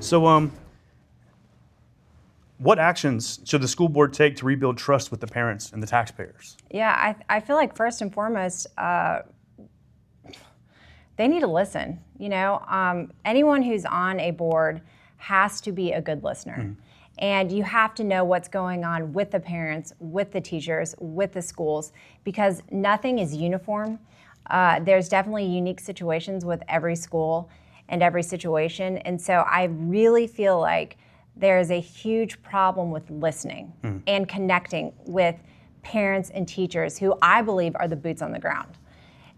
So, what actions should the school board take to rebuild trust with the parents and the taxpayers? Yeah, I feel like first and foremost, they need to listen. Anyone who's on a board has to be a good listener. Mm-hmm. And you have to know what's going on with the parents, with the teachers, with the schools, because nothing is uniform. There's definitely unique situations with every school and every situation. And so I really feel like there's a huge problem with listening and connecting with parents and teachers who I believe are the boots on the ground.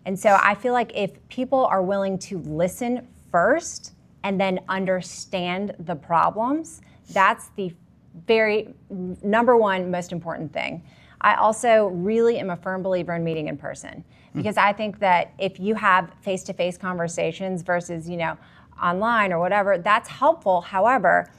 And so I feel like if people are willing to listen first and then understand the problems, that's the very number one most important thing. I also really am a firm believer in meeting in person, because I think that if you have face-to-face conversations versus, online or whatever, that's helpful. However,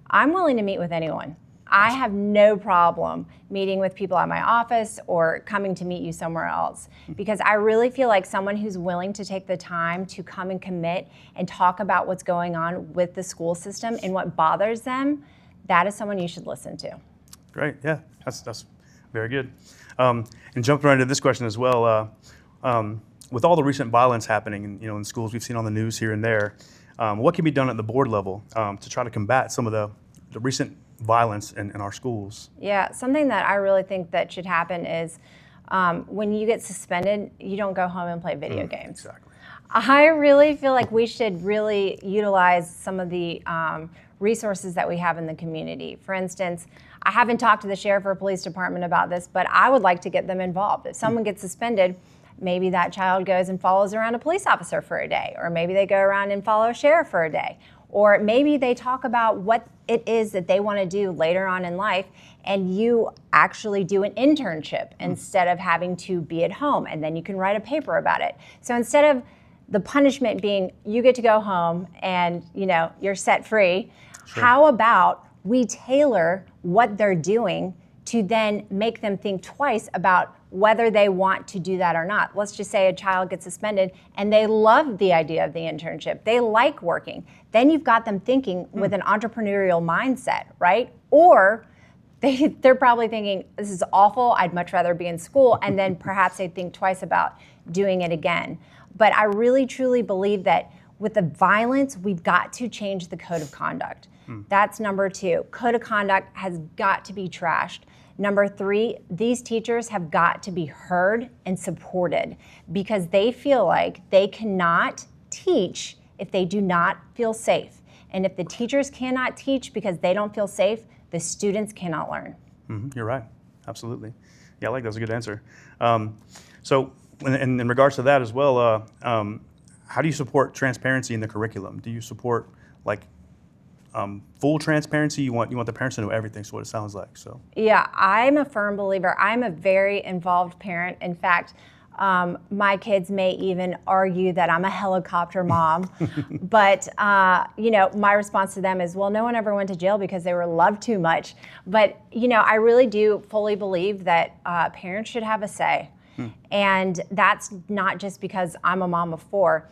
I'm willing to meet with anyone. I have no problem meeting with people at my office or coming to meet you somewhere else, because I really feel like someone who's willing to take the time to come and commit and talk about what's going on with the school system and what bothers them, that is someone you should listen to. Great, yeah, that's very good. And jumping right into this question as well, with all the recent violence happening in schools we've seen on the news here and there, what can be done at the board level to try to combat some of the recent violence in our schools? Yeah, something that I really think that should happen is when you get suspended, you don't go home and play video games. Exactly. I really feel like we should really utilize some of the resources that we have in the community. For instance, I haven't talked to the sheriff or police department about this, but I would like to get them involved. If someone gets suspended, maybe that child goes and follows around a police officer for a day, or maybe they go around and follow a sheriff for a day. Or maybe they talk about what it is that they want to do later on in life, and you actually do an internship instead of having to be at home, and then you can write a paper about it. So instead of the punishment being you get to go home and you're set free, sure, how about we tailor what they're doing to then make them think twice about whether they want to do that or not. Let's just say a child gets suspended and they love the idea of the internship. They like working. Then you've got them thinking with an entrepreneurial mindset, right? Or they're probably thinking, this is awful, I'd much rather be in school, and then perhaps they think twice about doing it again. But I really, truly believe that with the violence, we've got to change the code of conduct. That's number 2. Code of conduct has got to be trashed. Number 3, these teachers have got to be heard and supported, because they feel like they cannot teach if they do not feel safe. And if the teachers cannot teach because they don't feel safe, the students cannot learn. You're right, absolutely. Yeah, I like that. That's a good answer. So in regards to that as well, how do you support transparency in the curriculum? Do you support full transparency? You want the parents to know everything, so what it sounds like. So yeah, I'm a firm believer. I'm a very involved parent. In fact, my kids may even argue that I'm a helicopter mom, but my response to them is, well, no one ever went to jail because they were loved too much. But I really do fully believe that parents should have a say. And that's not just because I'm a mom of 4,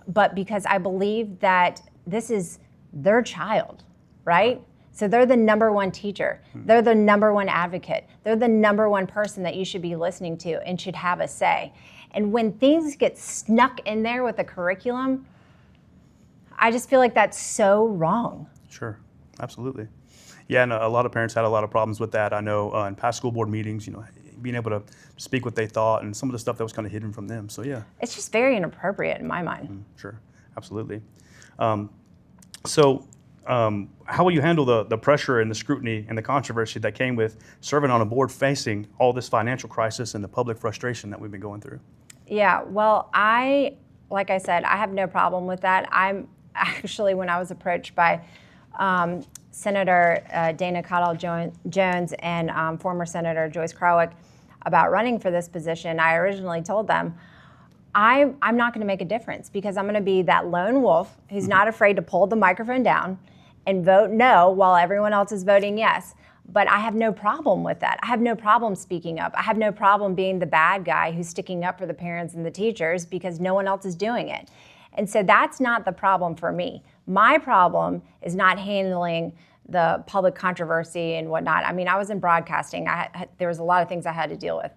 but because I believe that this is their child, right? So they're the number one teacher. They're the number one advocate. They're the number one person that you should be listening to and should have a say. And when things get snuck in there with the curriculum, I just feel like that's so wrong. Sure, absolutely. Yeah, and a lot of parents had a lot of problems with that. I know in past school board meetings, being able to speak what they thought and some of the stuff that was kind of hidden from them. So yeah. It's just very inappropriate in my mind. Sure, absolutely. How will you handle the pressure and the scrutiny and the controversy that came with serving on a board facing all this financial crisis and the public frustration that we've been going through? Yeah, well, like I said, I have no problem with that. I'm actually, when I was approached by Senator Dana Cottle-Jones and former Senator Joyce Krawiec about running for this position, I originally told them, I'm not going to make a difference, because I'm going to be that lone wolf who's not afraid to pull the microphone down and vote no while everyone else is voting yes. But I have no problem with that. I have no problem speaking up. I have no problem being the bad guy who's sticking up for the parents and the teachers because no one else is doing it. And so that's not the problem for me. My problem is not handling the public controversy and whatnot. I mean, I was in broadcasting. There was a lot of things I had to deal with,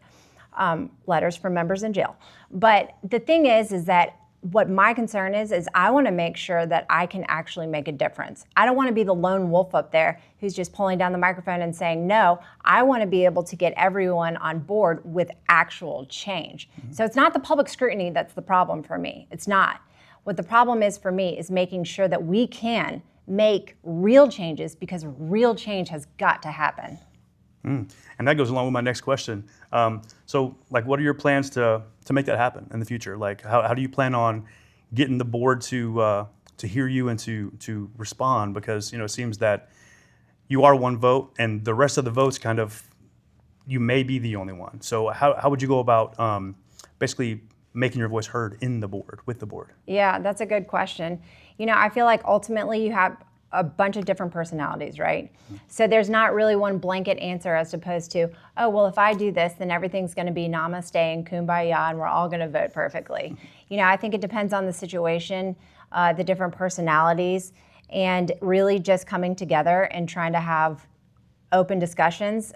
letters from members in jail. But the thing is that what my concern is I want to make sure that I can actually make a difference. I don't want to be the lone wolf up there who's just pulling down the microphone and saying no. I want to be able to get everyone on board with actual change. So it's not the public scrutiny that's the problem for me. It's not. What the problem is for me is making sure that we can make real changes, because real change has got to happen. And that goes along with my next question. So, like, what are your plans to make that happen in the future? Like, how do you plan on getting the board to hear you and to respond? Because, it seems that you are one vote, and the rest of the votes kind of, you may be the only one. So how would you go about basically making your voice heard with the board? Yeah, that's a good question. I feel like ultimately you have a bunch of different personalities, right? So there's not really one blanket answer as opposed to, oh, well, if I do this, then everything's going to be namaste and kumbaya and we're all going to vote perfectly. I think it depends on the situation, the different personalities, and really just coming together and trying to have open discussions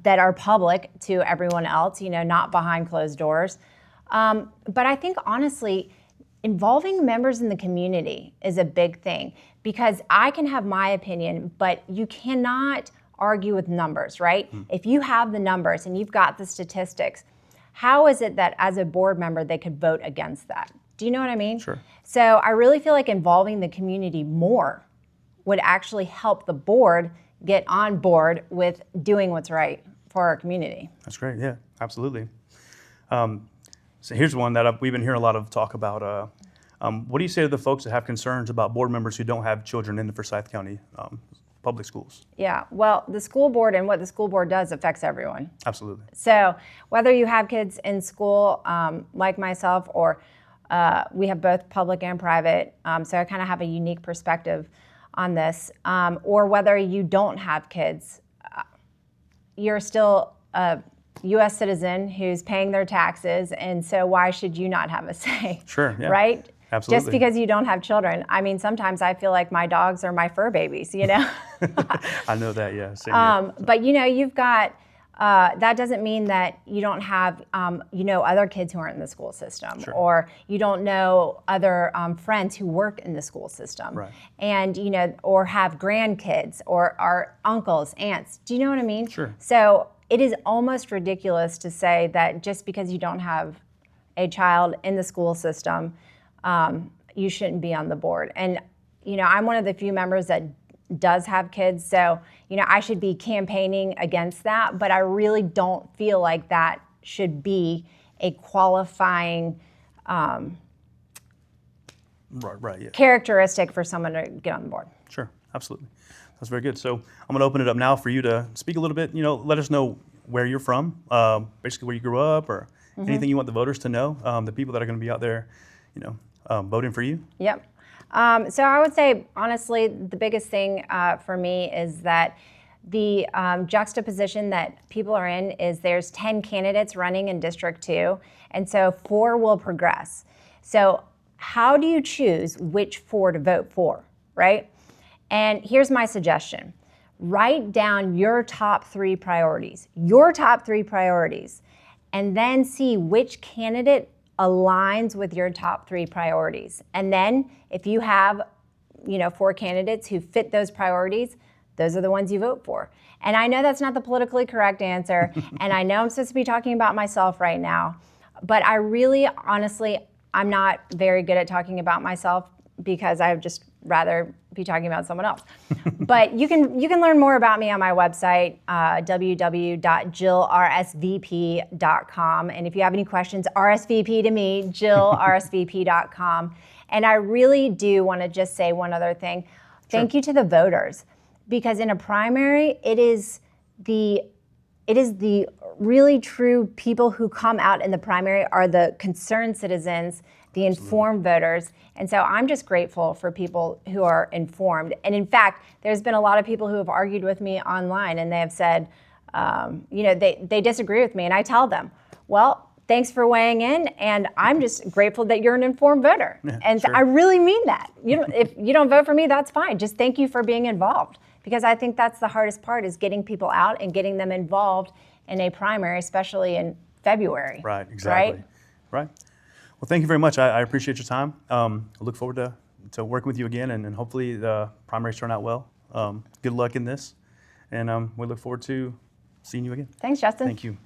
that are public to everyone else, not behind closed doors. But I think, honestly, involving members in the community is a big thing, because I can have my opinion, but you cannot argue with numbers, right? If you have the numbers and you've got the statistics, how is it that as a board member they could vote against that? Do you know what I mean? Sure. So I really feel like involving the community more would actually help the board get on board with doing what's right for our community. That's great. Yeah, absolutely. So here's one that we've been hearing a lot of talk about. What do you say to the folks that have concerns about board members who don't have children in the Forsyth County public schools? Yeah, well, the school board and what the school board does affects everyone. Absolutely. So whether you have kids in school like myself, or we have both public and private, so I kind of have a unique perspective on this, or whether you don't have kids, you're still a U.S. citizen who's paying their taxes, and so why should you not have a say? Sure, yeah. Right? Absolutely. Just because you don't have children. I mean, sometimes I feel like my dogs are my fur babies, I know that, yeah. Same here. But you've got, that doesn't mean that you don't have, other kids who aren't in the school system, Sure. or you don't know other friends who work in the school system, Right. and or have grandkids, or are uncles, aunts. Do you know what I mean? Sure. So it is almost ridiculous to say that just because you don't have a child in the school system, you shouldn't be on the board. And I'm one of the few members that does have kids, so I should be campaigning against that, but I really don't feel like that should be a qualifying Right, yeah. characteristic for someone to get on the board. Sure, absolutely. That's very good. So I'm going to open it up now for you to speak a little bit. Let us know where you're from, basically where you grew up, or anything you want the voters to know, the people that are going to be out there, voting for you. Yep. So I would say, honestly, the biggest thing for me is that the juxtaposition that people are in is there's 10 candidates running in District 2, and so 4 will progress. So how do you choose which 4 to vote for, right? And here's my suggestion. Write down your top 3 priorities, and then see which candidate aligns with your top 3 priorities. And then if you have, 4 candidates who fit those priorities, those are the ones you vote for. And I know that's not the politically correct answer, and I know I'm supposed to be talking about myself right now, but I really, honestly, I'm not very good at talking about myself, because I would just rather be talking about someone else. But you can learn more about me on my website, www.jillrsvp.com. And if you have any questions, RSVP to me, jillrsvp.com. And I really do want to just say one other thing. Thank you to the voters, because in a primary, it is the really true people who come out in the primary are the concerned citizens, the informed voters. And so I'm just grateful for people who are informed. And in fact, there's been a lot of people who have argued with me online, and they have said, they disagree with me. And I tell them, well, thanks for weighing in, and I'm just grateful that you're an informed voter. Yeah, And sure. I really mean that. If you don't vote for me, that's fine. Just thank you for being involved, because I think that's the hardest part, is getting people out and getting them involved in a primary, especially in February. Right, exactly. Right. Well, thank you very much. I appreciate your time. I look forward to working with you again, and hopefully the primaries turn out well. Good luck in this, and we look forward to seeing you again. Thanks, Justin. Thank you.